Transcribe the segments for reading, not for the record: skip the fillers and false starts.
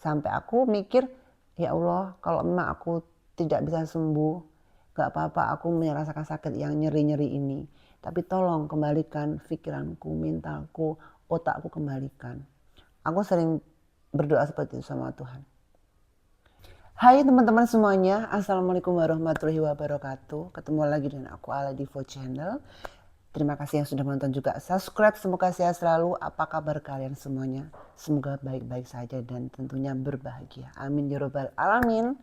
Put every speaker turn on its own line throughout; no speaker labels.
Sampai aku mikir, ya Allah, kalau memang aku tidak bisa sembuh, gak apa-apa aku merasakan sakit yang nyeri-nyeri ini. Tapi tolong kembalikan pikiranku, mentalku, otakku kembalikan. Aku sering berdoa seperti itu sama Tuhan. Hai teman-teman semuanya, Assalamualaikum warahmatullahi wabarakatuh. Ketemu lagi dengan aku Ala Divo Channel. Terima kasih yang sudah menonton juga. Subscribe, semoga sehat selalu. Apa kabar kalian semuanya? Semoga baik-baik saja dan tentunya berbahagia. Amin ya robbal alamin.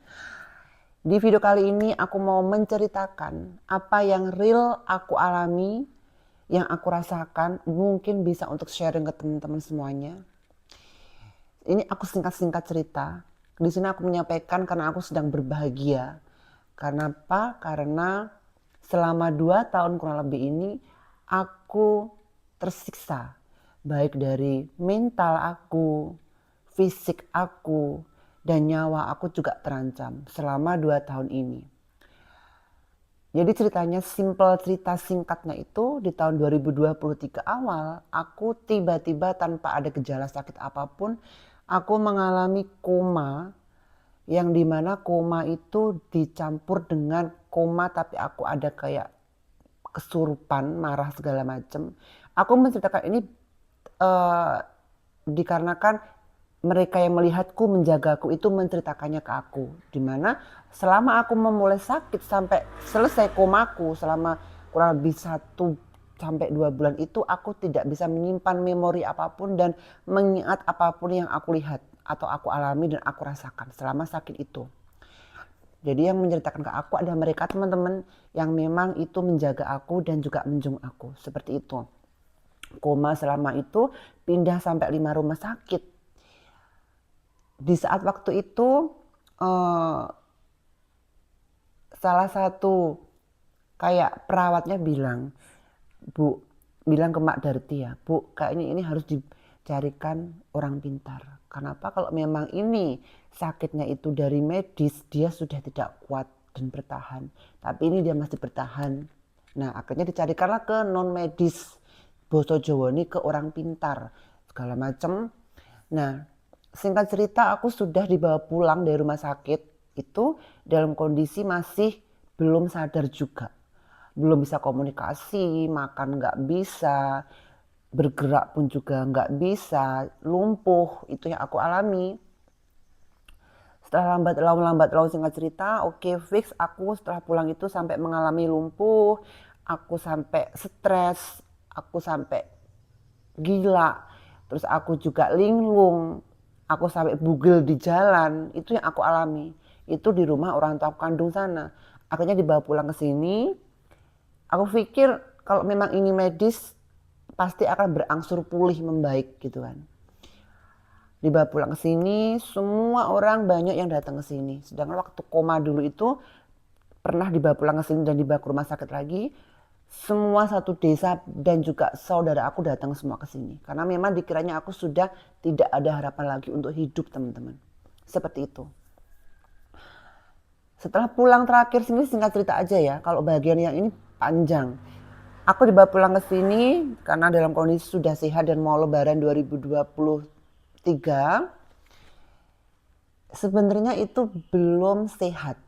Di video kali ini aku mau menceritakan apa yang real aku alami, yang aku rasakan. Mungkin bisa untuk sharing ke teman-teman semuanya. Ini aku singkat-singkat cerita. Di sini aku menyampaikan karena aku sedang berbahagia. Karena apa? Karena selama 2 tahun kurang lebih ini aku tersiksa. Baik dari mental aku, fisik aku, dan nyawa aku juga terancam selama 2 tahun ini. Jadi ceritanya simple, cerita singkatnya itu di tahun 2023 awal aku tiba-tiba tanpa ada gejala sakit apapun aku mengalami koma, yang dimana koma itu dicampur dengan koma tapi aku ada kayak kesurupan, marah segala macam. Aku menceritakan ini dikarenakan mereka yang melihatku, menjagaku itu menceritakannya ke aku. Dimana selama aku memulai sakit sampai selesai komaku selama kurang lebih 1 sampai 2 bulan itu aku tidak bisa menyimpan memori apapun dan mengingat apapun yang aku lihat atau aku alami dan aku rasakan selama sakit itu. Jadi yang menceritakan ke aku ada mereka teman-teman yang memang itu menjaga aku dan juga menjung aku. Seperti itu. Koma selama itu pindah sampai 5 rumah sakit. Di saat waktu itu salah satu kayak perawatnya bilang, bilang ke Mak Darti ya, Bu, kayaknya ini harus dicarikan orang pintar. Kenapa? Kalau memang ini sakitnya itu dari medis, dia sudah tidak kuat dan bertahan. Tapi ini dia masih bertahan. Nah akhirnya dicarikanlah ke non medis, Boso Jawa ini ke orang pintar segala macam. Nah singkat cerita aku sudah dibawa pulang dari rumah sakit itu dalam kondisi masih belum sadar juga. Belum bisa komunikasi, makan nggak bisa, bergerak pun juga nggak bisa, lumpuh, itu yang aku alami. Setelah lambat laun singkat cerita, oke, fix aku setelah pulang itu sampai mengalami lumpuh, aku sampai stres, aku sampai gila, terus aku juga linglung, aku sampai bugil di jalan, itu yang aku alami. Itu di rumah orang tua kandung sana. Akhirnya dibawa pulang ke sini. Aku pikir kalau memang ini medis pasti akan berangsur pulih membaik gitu kan. Dibawa pulang ke sini, semua orang banyak yang datang ke sini. Sedangkan waktu koma dulu itu pernah dibawa pulang ke sini dan dibawa ke rumah sakit lagi. Semua satu desa dan juga saudara aku datang semua ke sini. Karena memang dikiranya aku sudah tidak ada harapan lagi untuk hidup teman-teman. Seperti itu. Setelah pulang terakhir sini singkat cerita aja ya. Kalau bagian yang ini panjang. Aku dibawa pulang ke sini karena dalam kondisi sudah sehat dan mau lebaran 2023. Sebenarnya itu belum sehat.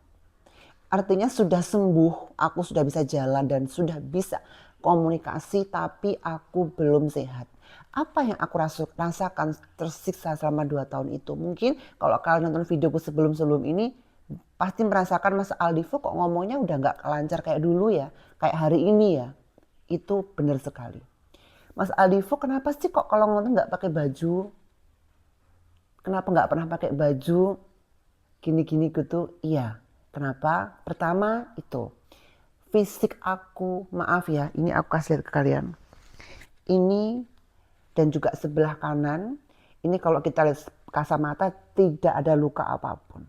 Artinya sudah sembuh, aku sudah bisa jalan dan sudah bisa komunikasi tapi aku belum sehat. Apa yang aku rasakan tersiksa selama 2 tahun itu? Mungkin kalau kalian nonton videoku sebelum-sebelum ini pasti merasakan Mas Aldivo kok ngomongnya udah gak lancar kayak dulu ya. Kayak hari ini ya. Itu benar sekali. Mas Aldivo kenapa sih kok kalau ngomong gak pakai baju? Kenapa gak pernah pakai baju? Gini-gini gitu. Iya. Kenapa? Pertama itu. Fisik aku, maaf ya, ini aku kasih lihat ke kalian. Ini dan juga sebelah kanan, ini kalau kita lihat kacamata tidak ada luka apapun.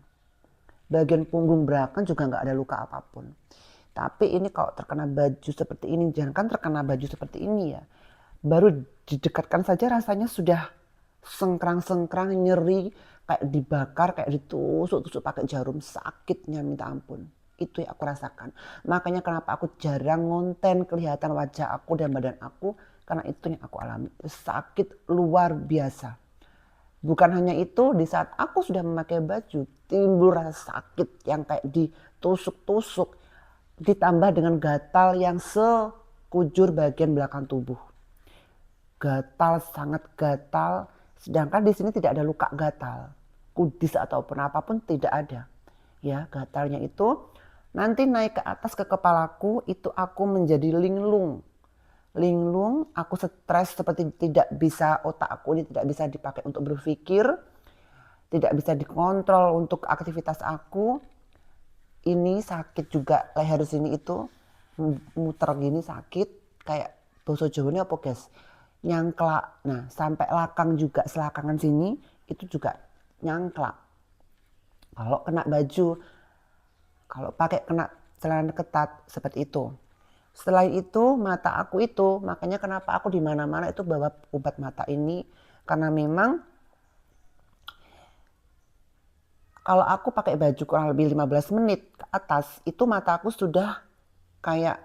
Bagian punggung belakang juga nggak ada luka apapun. Tapi ini kalau terkena baju seperti ini, jangan kan terkena baju seperti ini ya. Baru didekatkan saja rasanya sudah sengkrang-sengkrang, nyeri, kayak dibakar, kayak ditusuk-tusuk pakai jarum, sakitnya minta ampun. Itu yang aku rasakan. Makanya kenapa aku jarang ngonten kelihatan wajah aku dan badan aku, karena itu yang aku alami. Sakit luar biasa. Bukan hanya itu, di saat aku sudah memakai baju, timbul rasa sakit yang kayak ditusuk-tusuk, ditambah dengan gatal yang sekujur bagian belakang tubuh. Gatal, sangat gatal, sedangkan di sini tidak ada luka gatal. Kudis ataupun apapun tidak ada. Ya, gatalnya itu nanti naik ke atas ke kepalaku, itu aku menjadi linglung. Linglung, aku stres seperti tidak bisa, otak aku ini tidak bisa dipakai untuk berpikir, tidak bisa dikontrol untuk aktivitas aku. Ini sakit juga leher sini itu, muter gini sakit, kayak boso Jawa ini apa guys? Nyangklak. Nah, sampai lakang juga, selakangan sini itu juga nyangklak. Kalau kena baju, kalau pakai kena celana ketat seperti itu. Setelah itu mata aku itu, makanya kenapa aku di mana-mana itu bawa obat mata ini, karena memang kalau aku pakai baju kurang lebih 15 menit ke atas, itu mata aku sudah kayak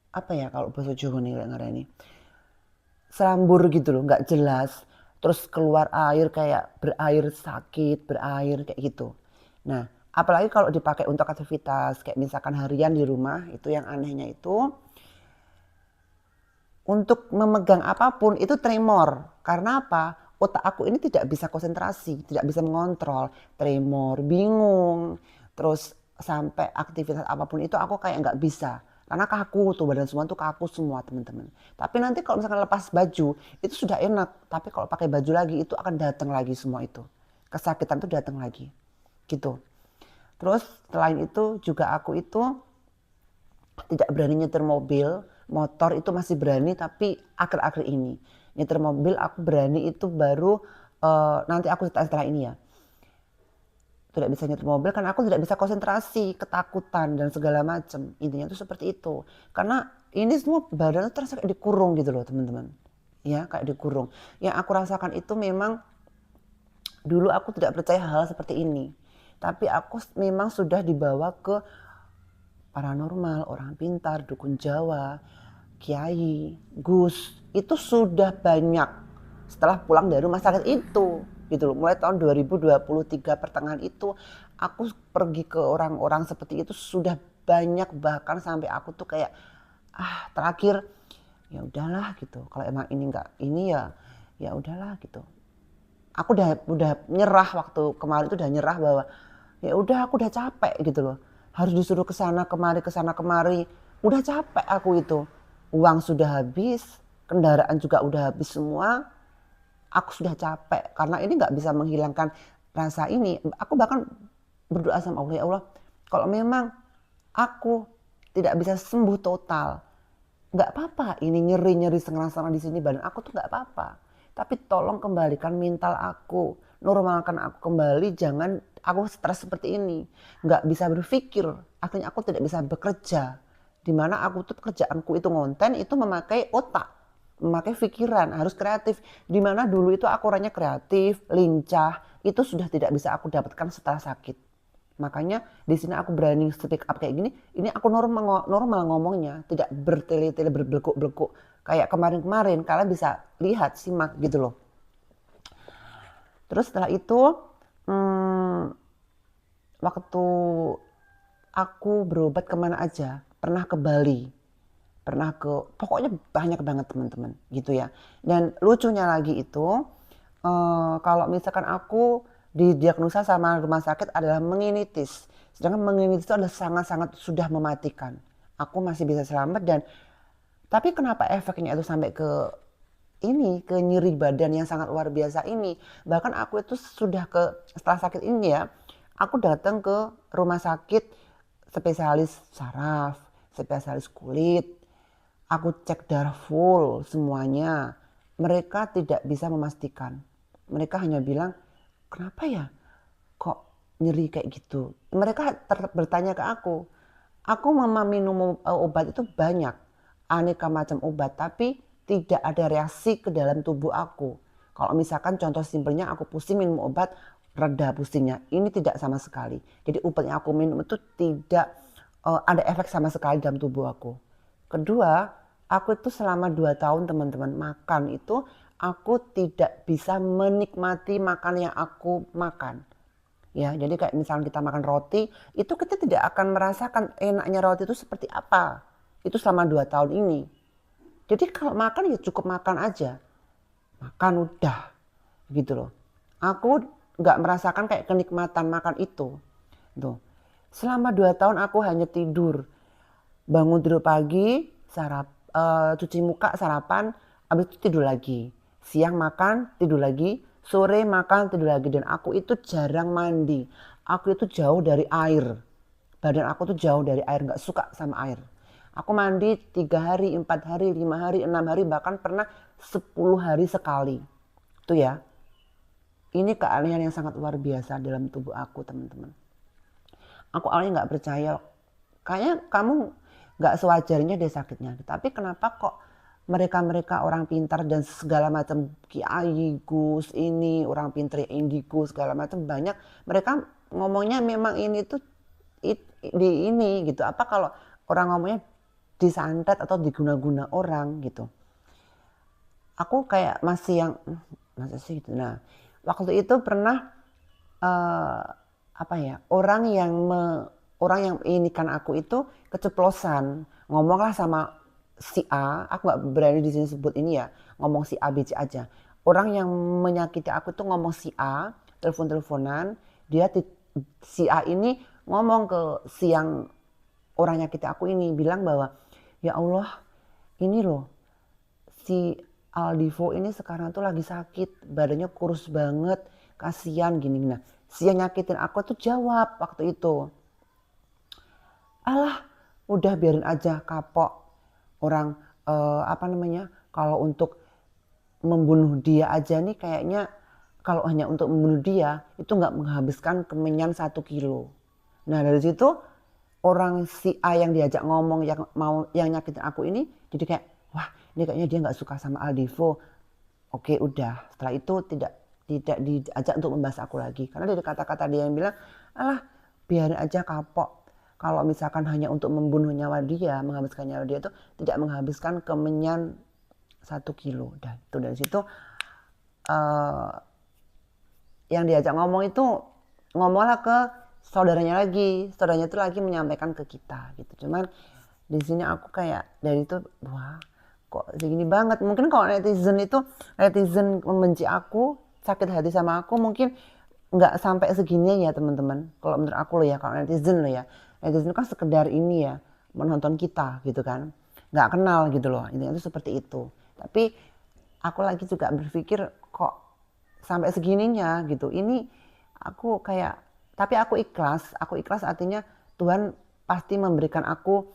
apa ya kalau bahasa Jawa nih ini selambur gitu loh, nggak jelas. Terus keluar air kayak berair sakit, berair kayak gitu. Nah, apalagi kalau dipakai untuk aktivitas kayak misalkan harian di rumah, itu yang anehnya itu untuk memegang apapun itu tremor. Karena apa? Otak aku ini tidak bisa konsentrasi, tidak bisa mengontrol, tremor, bingung. Terus sampai aktivitas apapun itu aku kayak nggak bisa. Karena kaku tuh, badan semua tuh kaku semua teman-teman. Tapi nanti kalau misalkan lepas baju itu sudah enak. Tapi kalau pakai baju lagi itu akan datang lagi semua itu. Kesakitan itu datang lagi. Gitu. Terus selain itu juga aku itu tidak berani nyetir mobil, motor itu masih berani tapi akhir-akhir ini. Nyetir mobil aku berani itu baru nanti aku setelah ini ya. Tidak bisa nyetir mobil karena aku tidak bisa konsentrasi, ketakutan dan segala macam. Intinya itu seperti itu. Karena ini semua badan itu terasa kayak dikurung gitu loh teman-teman. Ya kayak dikurung. Yang aku rasakan itu memang dulu aku tidak percaya hal seperti ini. Tapi aku memang sudah dibawa ke paranormal, orang pintar, dukun Jawa, kiai, gus, itu sudah banyak setelah pulang dari rumah sakit itu gitu loh. Mulai tahun 2023 pertengahan itu aku pergi ke orang-orang seperti itu sudah banyak, bahkan sampai aku tuh kayak terakhir ya udahlah gitu. Kalau emang ini enggak ini ya ya udahlah gitu. Aku udah nyerah waktu kemarin itu, udah nyerah bahwa ya udah aku udah capek gitu loh. Harus disuruh ke sana kemari. Udah capek aku itu. Uang sudah habis, kendaraan juga udah habis semua. Aku sudah capek karena ini nggak bisa menghilangkan rasa ini. Aku bahkan berdoa sama Allah, ya Allah, kalau memang aku tidak bisa sembuh total, nggak apa-apa. Ini nyeri-nyeri setengah-setengah di sini badan aku tuh nggak apa-apa. Tapi tolong kembalikan mental aku, normalkan aku kembali. Jangan aku stres seperti ini, nggak bisa berpikir. Akhirnya aku tidak bisa bekerja. Dimana aku tuh pekerjaanku itu ngonten, itu memakai otak, memakai pikiran, harus kreatif. Dimana dulu itu aku orangnya kreatif, lincah, itu sudah tidak bisa aku dapatkan setelah sakit. Makanya di sini aku berani speak up kayak gini. Ini aku normal ngomongnya, tidak bertele-tele, berbelekuk-belekuk kayak kemarin-kemarin. Kalian bisa lihat, simak gitu loh. Terus setelah itu waktu aku berobat kemana aja, pernah ke Bali, pernah ke, pokoknya banyak banget teman-teman gitu ya. Dan lucunya lagi itu kalau misalkan aku didiagnosa sama rumah sakit adalah meningitis, sedangkan meningitis itu adalah sangat-sangat sudah mematikan. Aku masih bisa selamat. Dan tapi kenapa efeknya itu sampai ke ini, ke nyeri badan yang sangat luar biasa ini. Bahkan aku itu sudah setelah sakit ini ya, aku datang ke rumah sakit spesialis saraf, spesialis kulit. Aku cek darah full semuanya. Mereka tidak bisa memastikan. Mereka hanya bilang, kenapa ya kok nyeri kayak gitu. Mereka bertanya ke aku. Aku minum obat itu banyak, aneka macam obat, tapi tidak ada reaksi ke dalam tubuh aku. Kalau misalkan contoh simpelnya aku pusing minum obat, reda pusingnya. Ini tidak sama sekali. Jadi obat yang aku minum itu tidak ada efek sama sekali dalam tubuh aku. Kedua, aku itu selama 2 tahun teman-teman makan itu aku tidak bisa menikmati makan yang aku makan. Ya, jadi kayak misalnya kita makan roti, itu kita tidak akan merasakan enaknya roti itu seperti apa. Itu selama 2 tahun ini. Jadi kalau makan ya cukup makan aja. Makan udah gitu loh. Aku nggak merasakan kayak kenikmatan makan itu. Tuh. Selama 2 tahun aku hanya tidur. Bangun tidur pagi, cuci muka, sarapan, habis itu tidur lagi. Siang makan, tidur lagi, sore makan, tidur lagi. Dan aku itu jarang mandi. Aku itu jauh dari air. Badan aku tuh jauh dari air, nggak suka sama air. Aku mandi 3 hari, 4 hari, 5 hari, 6 hari, bahkan pernah 10 hari sekali. Itu ya. Ini keanehan yang sangat luar biasa dalam tubuh aku, teman-teman. Aku awalnya nggak percaya, kayaknya kamu nggak sewajarnya deh sakitnya. Tapi kenapa kok mereka orang pintar dan segala macam kiai, gus ini, orang pintar indigo segala macam banyak. Mereka ngomongnya memang ini tuh di ini gitu. Apa kalau orang ngomongnya disantet atau diguna-guna orang gitu. Aku kayak masih yang masa sih gitu. Nah, waktu itu pernah apa ya, orang yang ini kan aku itu keceplosan ngomonglah sama si A, aku nggak berani di sini sebut ini ya, ngomong si A B C aja. Orang yang menyakiti aku tuh ngomong si A, telepon-teleponan, si A ini ngomong ke si yang orang nyakiti aku ini, bilang bahwa ya Allah, ini loh si Aldivo ini sekarang tuh lagi sakit, badannya kurus banget, kasihan gini. Nah, si yang nyakitin aku tuh jawab waktu itu, alah udah biarin aja kapok orang apa namanya, kalau untuk membunuh dia aja nih kayaknya, kalau hanya untuk membunuh dia itu nggak menghabiskan kemenyan 1 kilo. Nah dari situ orang si A yang diajak ngomong yang nyakitin aku ini jadi kayak wah ini kayaknya dia nggak suka sama Aldivo. Oke udah, setelah itu tidak diajak untuk membahas aku lagi karena dari kata-kata dia yang bilang alah biarin aja kapok, kalau misalkan hanya untuk membunuh nyawa dia, menghabiskan nyawa dia itu tidak menghabiskan kemenyan 1 kilo. Dan itu dari situ yang diajak ngomong itu ngomonglah ke saudaranya itu lagi menyampaikan ke kita gitu. Cuman di sini aku kayak dari itu wah kok segini banget. Mungkin kalau netizen membenci aku, sakit hati sama aku, mungkin nggak sampai segini ya teman-teman. Kalau menurut aku loh ya, kalau netizen loh ya, netizen kan sekedar ini ya, menonton kita gitu kan, nggak kenal gitu loh, intinya itu seperti itu. Tapi aku lagi juga berpikir kok sampai segininya gitu. Ini aku kayak, tapi aku ikhlas artinya Tuhan pasti memberikan aku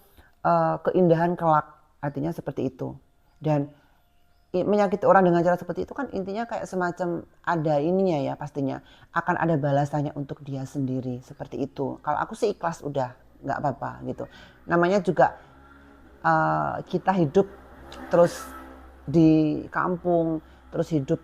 keindahan kelak, artinya seperti itu. Dan menyakiti orang dengan cara seperti itu kan intinya kayak semacam ada ininya ya, pastinya akan ada balasannya untuk dia sendiri, seperti itu. Kalau aku sih ikhlas udah nggak apa-apa gitu. Namanya juga kita hidup terus di kampung, terus hidup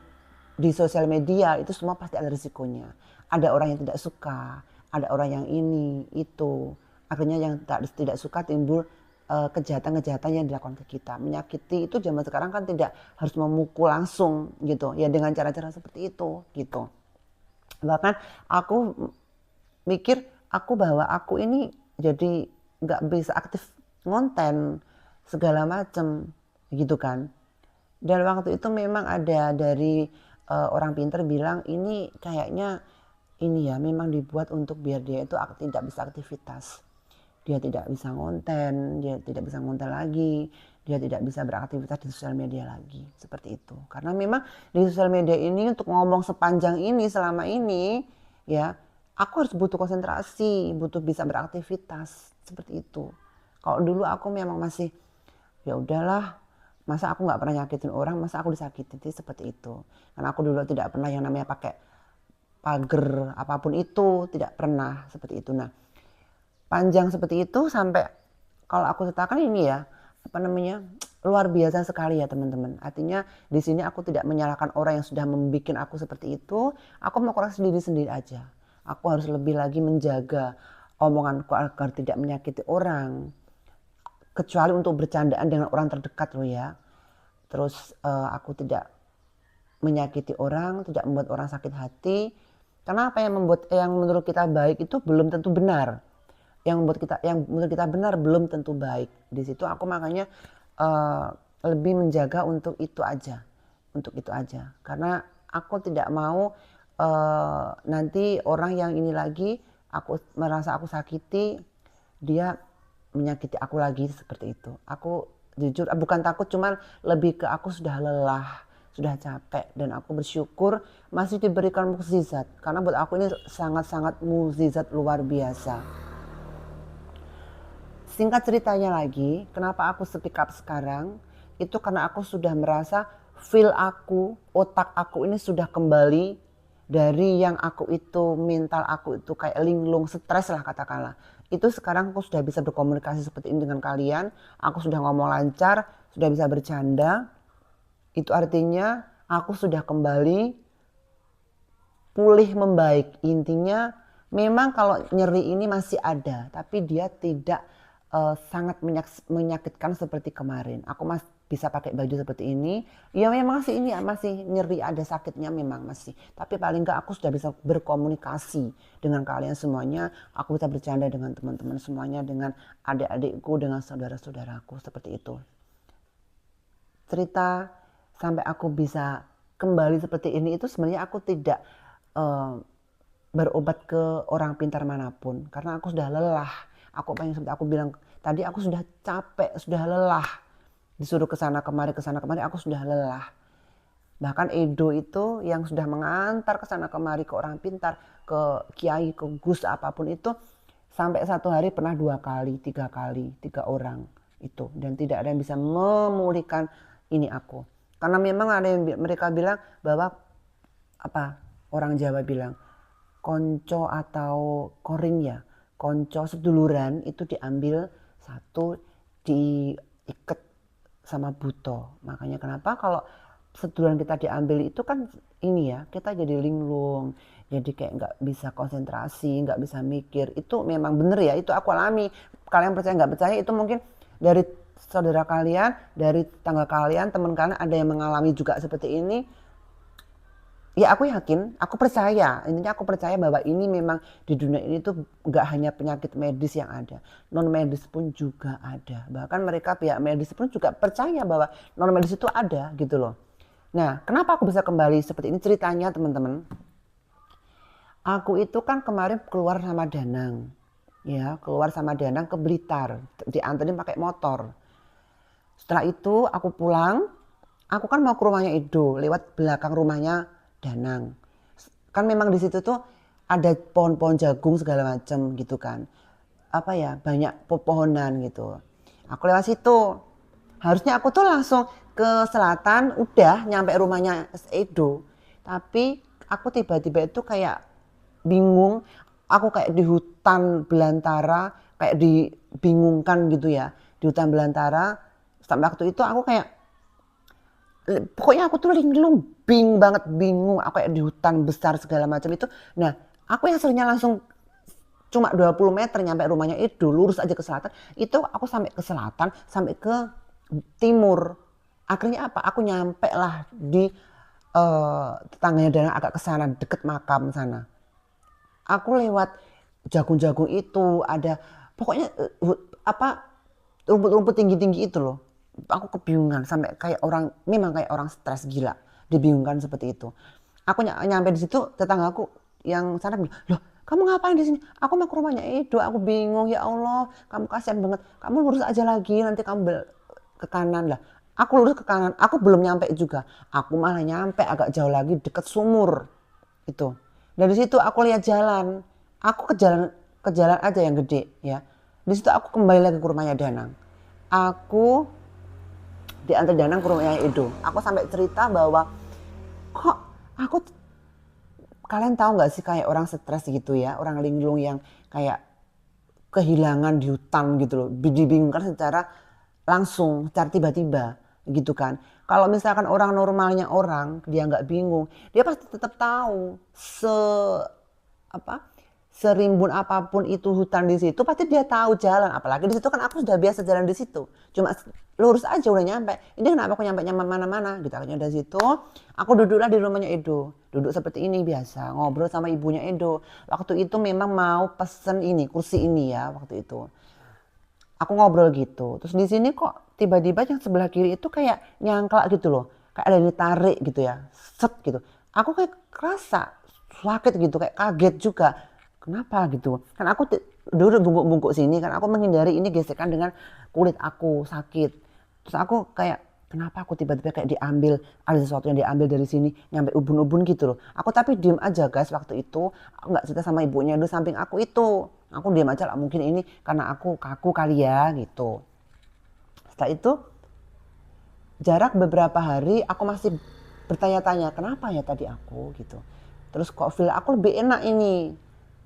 di sosial media, itu semua pasti ada risikonya. Ada orang yang tidak suka, ada orang yang ini itu, akhirnya yang tidak suka timbul kejahatan-kejahatan yang dilakukan ke kita. Menyakiti itu zaman sekarang kan tidak harus memukul langsung gitu ya, dengan cara-cara seperti itu gitu. Bahkan aku mikir bahwa aku ini jadi nggak bisa aktif ngonten segala macem gitu kan. Dan waktu itu memang ada dari orang pintar bilang ini kayaknya ini ya memang dibuat untuk biar dia itu tidak bisa aktivitas. Dia tidak bisa ngonten, dia tidak bisa ngonten lagi, dia tidak bisa beraktivitas di sosial media lagi, seperti itu. Karena memang di sosial media ini untuk ngomong sepanjang ini selama ini ya, aku harus butuh konsentrasi, butuh bisa beraktivitas seperti itu. Kalau dulu aku memang masih ya udahlah, masa aku nggak pernah nyakitin orang, masa aku disakitin, seperti itu. Karena aku dulu tidak pernah yang namanya pakai pagar apapun itu, tidak pernah seperti itu. Nah panjang seperti itu sampai kalau aku ceritakan ini ya apa namanya luar biasa sekali ya teman-teman. Artinya di sini aku tidak menyalahkan orang yang sudah membuat aku seperti itu. Aku mau koreksi diri sendiri aja. Aku harus lebih lagi menjaga omonganku agar tidak menyakiti orang. Kecuali untuk bercandaan dengan orang terdekat loh ya. Terus aku tidak menyakiti orang, tidak membuat orang sakit hati. Karena apa yang menurut kita baik itu belum tentu benar. Yang menurut kita benar belum tentu baik. Di situ aku makanya lebih menjaga untuk itu aja. Untuk itu aja. Karena aku tidak mau nanti orang yang ini lagi aku merasa aku sakiti, dia menyakiti aku lagi seperti itu. Aku jujur bukan takut, cuman lebih ke aku sudah lelah, sudah capek, dan aku bersyukur masih diberikan mukjizat. Karena buat aku ini sangat-sangat mukjizat luar biasa. Singkat ceritanya lagi, kenapa aku speak up sekarang? Itu karena aku sudah merasa feel aku, otak aku ini sudah kembali dari yang aku itu, mental aku itu kayak linglung, stres lah katakanlah. Itu sekarang aku sudah bisa berkomunikasi seperti ini dengan kalian. Aku sudah ngomong lancar, sudah bisa bercanda. Itu artinya aku sudah kembali pulih membaik. Intinya memang kalau nyeri ini masih ada, tapi dia tidak sangat menyakitkan seperti kemarin. Aku masih bisa pakai baju seperti ini. Ya memang sih ini masih nyeri, ada sakitnya memang masih. Tapi paling enggak aku sudah bisa berkomunikasi dengan kalian semuanya. Aku bisa bercanda dengan teman-teman semuanya, dengan adik-adikku, dengan saudara-saudaraku seperti itu. Cerita sampai aku bisa kembali seperti ini itu sebenarnya aku tidak berobat ke orang pintar manapun karena aku sudah lelah. Aku pengen seperti aku bilang tadi, aku sudah capek, sudah lelah. Disuruh ke sana kemari aku sudah lelah. Bahkan Edo itu yang sudah mengantar ke sana kemari ke orang pintar, ke kiai, ke gus apapun itu, sampai satu hari pernah 2 kali, 3 kali, 3 orang itu, dan tidak ada yang bisa memulihkan ini aku. Karena memang ada yang mereka bilang bahwa apa orang Jawa bilang konco atau koring ya, konco seduluran itu diambil satu diikat sama buto. Makanya kenapa kalau seduluran kita diambil itu kan ini ya, kita jadi linglung, jadi kayak nggak bisa konsentrasi, nggak bisa mikir. Itu memang bener ya, itu aku alami. Kalian percaya nggak percaya itu mungkin dari saudara kalian, dari tetangga kalian, teman kalian ada yang mengalami juga seperti ini. Ya aku yakin, aku percaya, intinya aku percaya bahwa ini memang di dunia ini tuh gak hanya penyakit medis yang ada, non medis pun juga ada. Bahkan mereka pihak medis pun juga percaya bahwa non medis itu ada gitu loh. Nah kenapa aku bisa kembali seperti ini ceritanya teman-teman. Aku itu kan kemarin keluar sama Danang, ya keluar sama Danang ke Blitar, dianterin pakai motor. Setelah itu aku pulang, aku kan mau ke rumahnya Edo, lewat belakang rumahnya Danang. Kan memang di situ tuh ada pohon-pohon jagung segala macam gitu kan. Apa ya, banyak pepohonan gitu. Aku lewat situ. Harusnya aku tuh langsung ke selatan, udah nyampe rumahnya Edo. Tapi aku tiba-tiba itu kayak bingung. Aku kayak di hutan belantara, kayak dibingungkan gitu ya. Di hutan belantara. Sampai waktu itu aku kayak pokoknya aku tuh linglung, bingung banget, bingung, aku kayak di hutan besar segala macam itu. Nah aku yang sebenarnya langsung cuma 20 meter nyampe rumahnya itu, lurus aja ke selatan, itu aku sampai ke selatan, sampai ke timur. Akhirnya apa, aku nyampe lah di tetangganya dan agak ke sana, deket makam sana. Aku lewat jagung-jagung itu, ada pokoknya apa rumput-rumput tinggi-tinggi itu loh. Aku kebingungan sampai kayak orang, memang kayak orang stres gila, dibingungkan seperti itu. Aku nyampe di situ, tetanggaku yang sana bilang, loh kamu ngapain di sini? Aku mau ke rumahnya Edo, aku bingung, ya Allah, kamu kasihan banget, kamu lurus aja lagi, nanti kamu ke kanan lah. Aku lurus ke kanan, aku belum nyampe juga, aku malah nyampe agak jauh lagi deket sumur itu. Dari situ aku lihat jalan, aku ke jalan aja yang gede ya. Di situ aku kembali lagi ke rumahnya Danang. Aku diantar Danang ke rumahnya Edo. Aku sampai cerita bahwa kok aku, kalian tahu nggak sih kayak orang stres gitu ya, orang linglung yang kayak kehilangan di hutan gitu loh, dibingungkan secara langsung, secara tiba-tiba gitu kan. Kalau misalkan orang normalnya orang dia nggak bingung, dia pasti tetap tahu apa serimbun apapun itu hutan di situ pasti dia tahu jalan, apalagi di situ kan aku sudah biasa jalan di situ, cuma lurus aja udah nyampe. Ini kenapa aku nyampe mana-mana gitu. Akhirnya dari situ aku duduklah di rumahnya Edo, duduk seperti ini biasa ngobrol sama ibunya Edo. Waktu itu memang mau pesen ini kursi ini ya, waktu itu aku ngobrol gitu. Terus di sini kok tiba-tiba yang sebelah kiri itu kayak nyangklak gitu loh, kayak ada yang ditarik gitu ya, set gitu. Aku kayak kerasa sakit gitu, kayak kaget juga. Kenapa gitu? Kan aku duduk bungkuk-bungkuk sini kan, aku menghindari ini gesekan dengan kulit aku sakit. Terus aku kayak kenapa aku tiba-tiba kayak diambil, ada sesuatu yang diambil dari sini nyampe ubun-ubun gitu loh. Aku tapi diem aja guys waktu itu, aku nggak cerita sama ibunya di samping aku itu. Aku diem aja lah, mungkin ini karena aku kaku kali ya gitu. Setelah itu jarak beberapa hari aku masih bertanya-tanya kenapa ya tadi aku gitu. Terus kok feel aku lebih enak ini,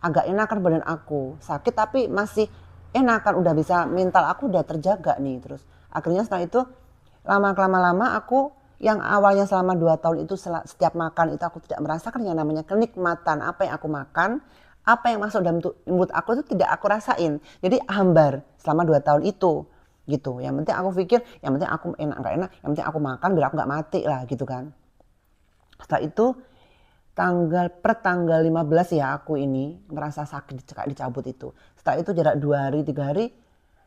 agak enakan badan aku, sakit tapi masih enakan, udah bisa, mental aku udah terjaga nih. Terus akhirnya setelah itu lama-lama aku yang awalnya selama 2 tahun itu setiap makan itu aku tidak merasakan yang namanya kenikmatan apa yang aku makan, apa yang masuk dalam mulut aku itu tidak aku rasain. Jadi hambar selama 2 tahun itu gitu. Yang penting aku pikir, yang penting aku enak nggak enak, yang penting aku makan biar aku nggak mati lah gitu kan. Setelah itu tanggal 15 ya aku ini merasa sakit dicabut itu. Setelah itu jarak 2 hari 3 hari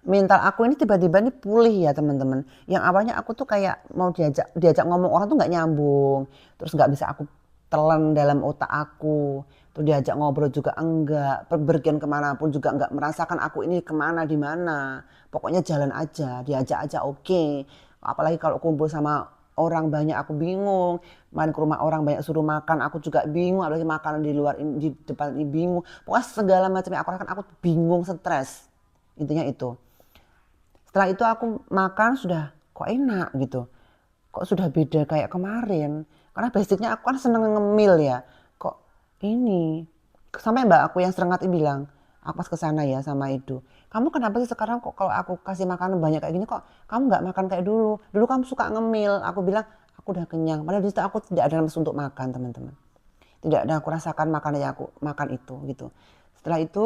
mental aku ini tiba-tiba ini pulih ya teman-teman. Yang awalnya aku tuh kayak mau diajak ngomong orang tuh nggak nyambung, terus nggak bisa aku telan dalam otak aku. Terus diajak ngobrol juga enggak, pergian kemanapun juga enggak merasakan aku ini kemana di mana. Pokoknya jalan aja, diajak aja oke. Apalagi kalau kumpul sama orang banyak aku bingung, main ke rumah orang banyak suruh makan aku juga bingung, apalagi makanan di luar ini, di depan ini bingung. Pokoknya segala macam yang aku rasakan aku bingung, stres. Intinya itu. Setelah itu aku makan sudah kok enak gitu. Kok sudah beda kayak kemarin. Karena basicnya aku kan seneng ngemil ya. Kok ini. Sampai mbak aku yang sering bilang, aku pas kesana ya sama Edo. Kamu kenapa sih sekarang kok kalau aku kasih makanan banyak kayak gini kok kamu nggak makan kayak dulu. Dulu kamu suka ngemil. Aku bilang aku udah kenyang. Padahal di situ aku tidak ada nafsu untuk makan teman-teman. Tidak ada aku rasakan makanan yang aku makan itu gitu. Setelah itu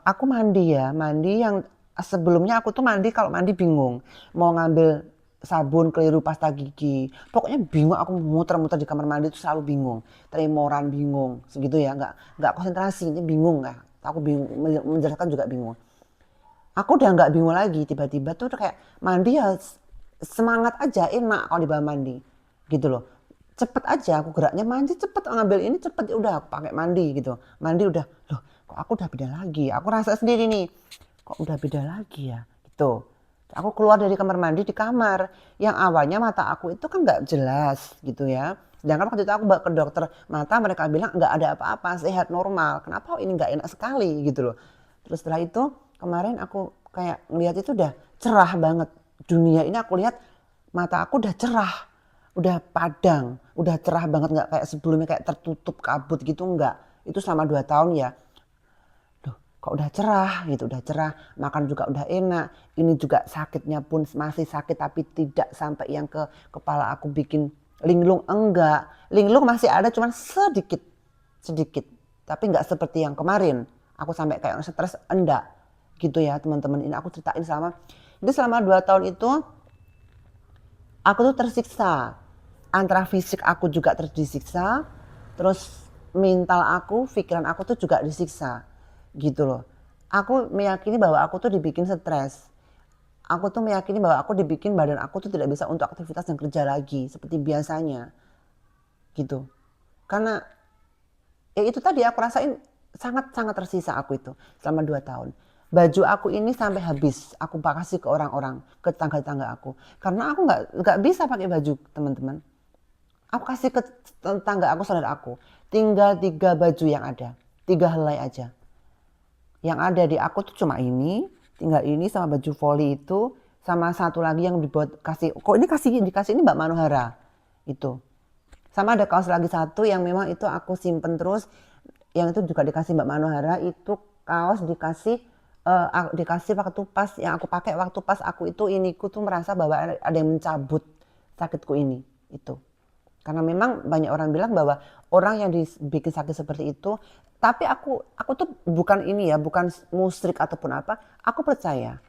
aku mandi ya. Mandi yang sebelumnya aku tuh mandi kalau mandi bingung. Mau ngambil sabun, keliru, pasta gigi. Pokoknya bingung, aku muter-muter di kamar mandi itu selalu bingung. Tremoran bingung, segitu ya, nggak konsentrasi, ini bingung ya. Aku bingung, menjelaskan juga bingung. Aku udah nggak bingung lagi, tiba-tiba tuh kayak mandi ya semangat aja, enak kalau di bawah mandi, gitu loh. Cepet aja aku geraknya, mandi cepet, ngambil ini cepet, ya udah aku pakai mandi gitu. Mandi udah, loh kok aku udah beda lagi, aku rasa sendiri nih, kok udah beda lagi ya, gitu. Aku keluar dari kamar mandi di kamar yang awalnya mata aku itu kan nggak jelas gitu ya. Sedangkan waktu itu aku bawa ke dokter mata, mereka bilang nggak ada apa-apa, sehat normal. Kenapa ini nggak enak sekali gitu loh. Terus setelah itu kemarin aku kayak ngeliat itu udah cerah banget. Dunia ini aku lihat mata aku udah cerah, udah padang, udah cerah banget, nggak kayak sebelumnya kayak tertutup kabut gitu, enggak. Itu selama 2 tahun ya. Duh, kok udah cerah gitu, udah cerah, makan juga udah enak. Ini juga sakitnya pun masih sakit tapi tidak sampai yang ke kepala aku bikin linglung, enggak. Linglung masih ada cuman sedikit, sedikit. Tapi enggak seperti yang kemarin. Aku sampai kayak stres, enggak. Gitu ya teman-teman, ini aku ceritain selama 2 tahun itu aku tuh tersiksa. Antara fisik aku juga terdisiksa, terus mental aku, pikiran aku tuh juga disiksa. Gitu loh. Aku meyakini bahwa aku tuh dibikin stres. Aku tuh meyakini bahwa aku dibikin badan aku tuh tidak bisa untuk aktivitas dan kerja lagi seperti biasanya. Gitu. Karena ya itu tadi aku rasain sangat-sangat tersisa aku itu selama 2 tahun. Baju aku ini sampai habis aku kasih ke orang-orang, ke tetangga-tetangga aku. Karena aku nggak bisa pakai baju teman-teman. Aku kasih ke tetangga aku, saudara aku. Tinggal 3 baju yang ada. 3 helai aja. Yang ada di aku tuh cuma ini. Tinggal ini sama baju volley itu. Sama satu lagi yang dibuat kasih. Kok ini dikasih ini Mbak Manohara. Itu. Sama ada kaos lagi satu yang memang itu aku simpen terus. Yang itu juga dikasih Mbak Manohara. Itu kaos dikasih waktu pas yang aku pakai waktu pas aku itu iniku tuh merasa bahwa ada yang mencabut sakitku ini. Itu. Karena memang banyak orang bilang bahwa orang yang dibikin sakit seperti itu, tapi aku tuh bukan ini ya, bukan musyrik ataupun apa. Aku percaya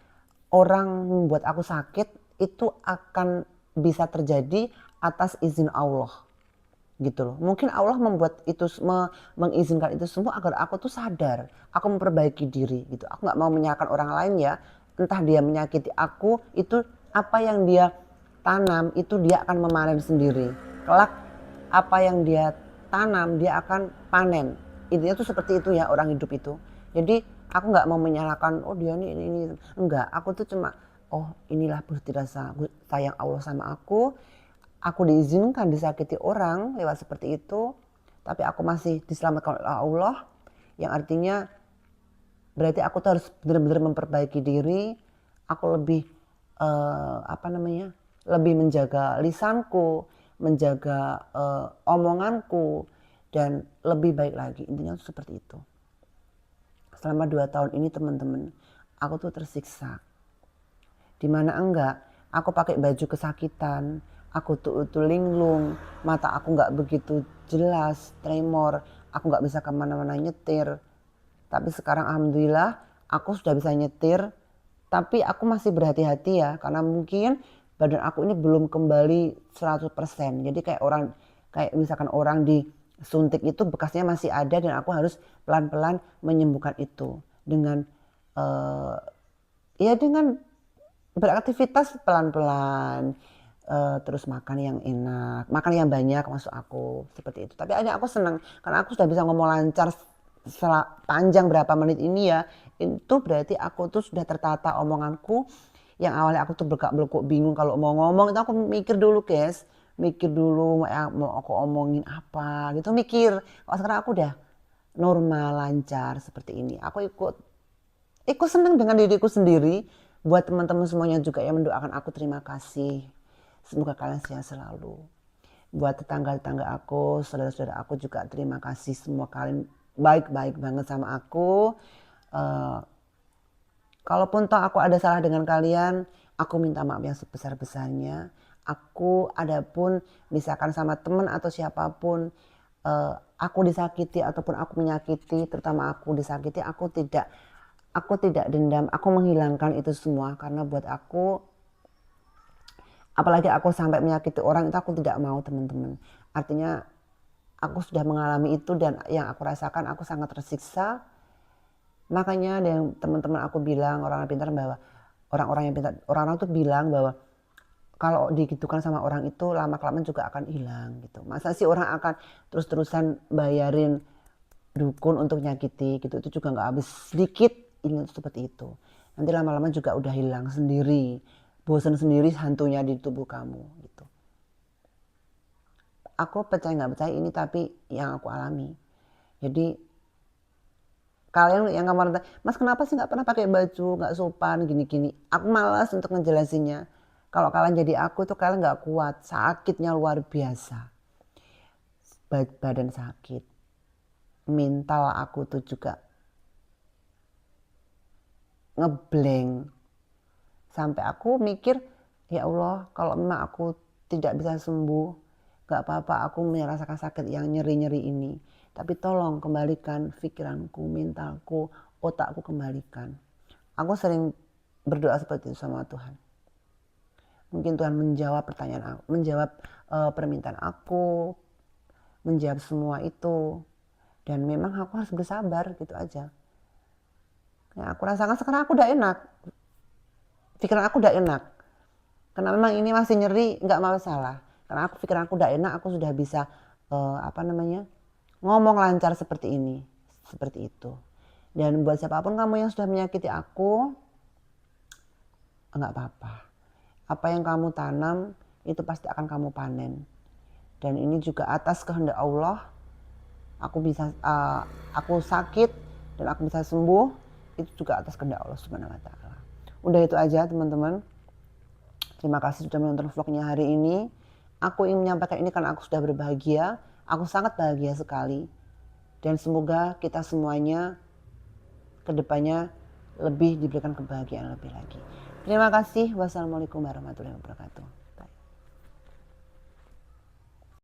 orang membuat aku sakit itu akan bisa terjadi atas izin Allah gitu loh. Mungkin Allah membuat itu mengizinkan itu semua agar aku tuh sadar, aku memperbaiki diri gitu. Aku nggak mau menyalahkan orang lain ya. Entah dia menyakiti aku, itu apa yang dia tanam itu dia akan memanen sendiri. Kelak apa yang dia tanam dia akan panen. Intinya tuh seperti itu ya orang hidup itu. Jadi aku nggak mau menyalahkan oh dia ini enggak. Aku tuh cuma oh inilah bukti rasa sayang Allah sama aku. Aku diizinkan disakiti orang lewat seperti itu, tapi aku masih diselamatkan oleh Allah, yang artinya berarti aku tuh harus benar-benar memperbaiki diri. Aku lebih lebih menjaga lisanku, menjaga omonganku, dan lebih baik lagi. Intinya tuh seperti itu. Selama 2 tahun ini teman-teman, aku tuh tersiksa. Dimana enggak, aku pakai baju kesakitan, aku tuh linglung, mata aku nggak begitu jelas, tremor, aku nggak bisa kemana-mana nyetir. Tapi sekarang alhamdulillah aku sudah bisa nyetir, tapi aku masih berhati-hati ya, karena mungkin badan aku ini belum kembali 100%. Jadi kayak misalkan orang disuntik itu bekasnya masih ada dan aku harus pelan-pelan menyembuhkan itu dengan dengan beraktivitas pelan-pelan, terus makan yang enak, makan yang banyak maksud aku seperti itu. Tapi akhirnya aku senang karena aku sudah bisa ngomong lancar panjang berapa menit ini ya. Itu berarti aku tuh sudah tertata omonganku. Yang awalnya aku tuh belak-belok bingung kalau mau ngomong itu aku mikir dulu guys, mikir dulu mau aku omongin apa gitu mikir. Kalau sekarang aku udah normal lancar seperti ini. Aku ikut senang dengan diriku sendiri. Buat teman-teman semuanya juga yang mendoakan aku, terima kasih. Semoga kalian sehat selalu. Buat tetangga-tetangga aku, saudara-saudara aku juga terima kasih. Semua kalian baik-baik banget sama aku. Kalaupun toh aku ada salah dengan kalian, aku minta maaf yang sebesar-besarnya. Aku adapun misalkan sama teman atau siapapun aku disakiti ataupun aku menyakiti, terutama aku disakiti, aku tidak dendam, aku menghilangkan itu semua karena buat aku, apalagi aku sampai menyakiti orang itu aku tidak mau teman-teman. Artinya aku sudah mengalami itu dan yang aku rasakan aku sangat tersiksa. Makanya yang teman-teman aku bilang orang pintar bahwa orang-orang yang pintar, orang-orang tuh bilang bahwa kalau digitukan sama orang itu lama-kelamaan juga akan hilang gitu. Masa sih orang akan terus-terusan bayarin dukun untuk nyakiti gitu, itu juga nggak habis sedikit. Ingat seperti itu, nanti lama-lama juga udah hilang sendiri, bosan sendiri hantunya di tubuh kamu gitu. Aku percaya nggak percaya ini tapi yang aku alami. Jadi kalian yang kemarin mas kenapa sih nggak pernah pakai baju, nggak sopan gini-gini, aku malas untuk ngejelasinnya. Kalau kalian jadi aku tuh kalian nggak kuat, sakitnya luar biasa, badan sakit, mental aku tuh juga ngeblank sampai aku mikir ya Allah kalau memang aku tidak bisa sembuh gak apa-apa aku merasakan sakit yang nyeri-nyeri ini, tapi tolong kembalikan pikiranku, mentalku, otakku kembalikan. Aku sering berdoa seperti itu sama Tuhan. Mungkin Tuhan menjawab pertanyaan aku, menjawab permintaan aku, menjawab semua itu, dan memang aku harus bersabar gitu aja. Yang aku rasakan sekarang aku udah enak, pikiran aku udah enak. Karena memang ini masih nyeri nggak masalah. Karena aku pikiran aku udah enak, aku sudah bisa ngomong lancar seperti ini, seperti itu. Dan buat siapapun kamu yang sudah menyakiti aku, nggak apa-apa. Apa yang kamu tanam itu pasti akan kamu panen. Dan ini juga atas kehendak Allah. Aku sakit dan aku bisa sembuh, itu juga atas kehendak Allah Subhanahu wa taala. Udah itu aja teman-teman. Terima kasih sudah menonton vlognya hari ini. Aku ingin menyampaikan ini karena aku sudah berbahagia. Aku sangat bahagia sekali. Dan semoga kita semuanya kedepannya lebih diberikan kebahagiaan lebih lagi. Terima kasih. Wassalamualaikum warahmatullahi wabarakatuh.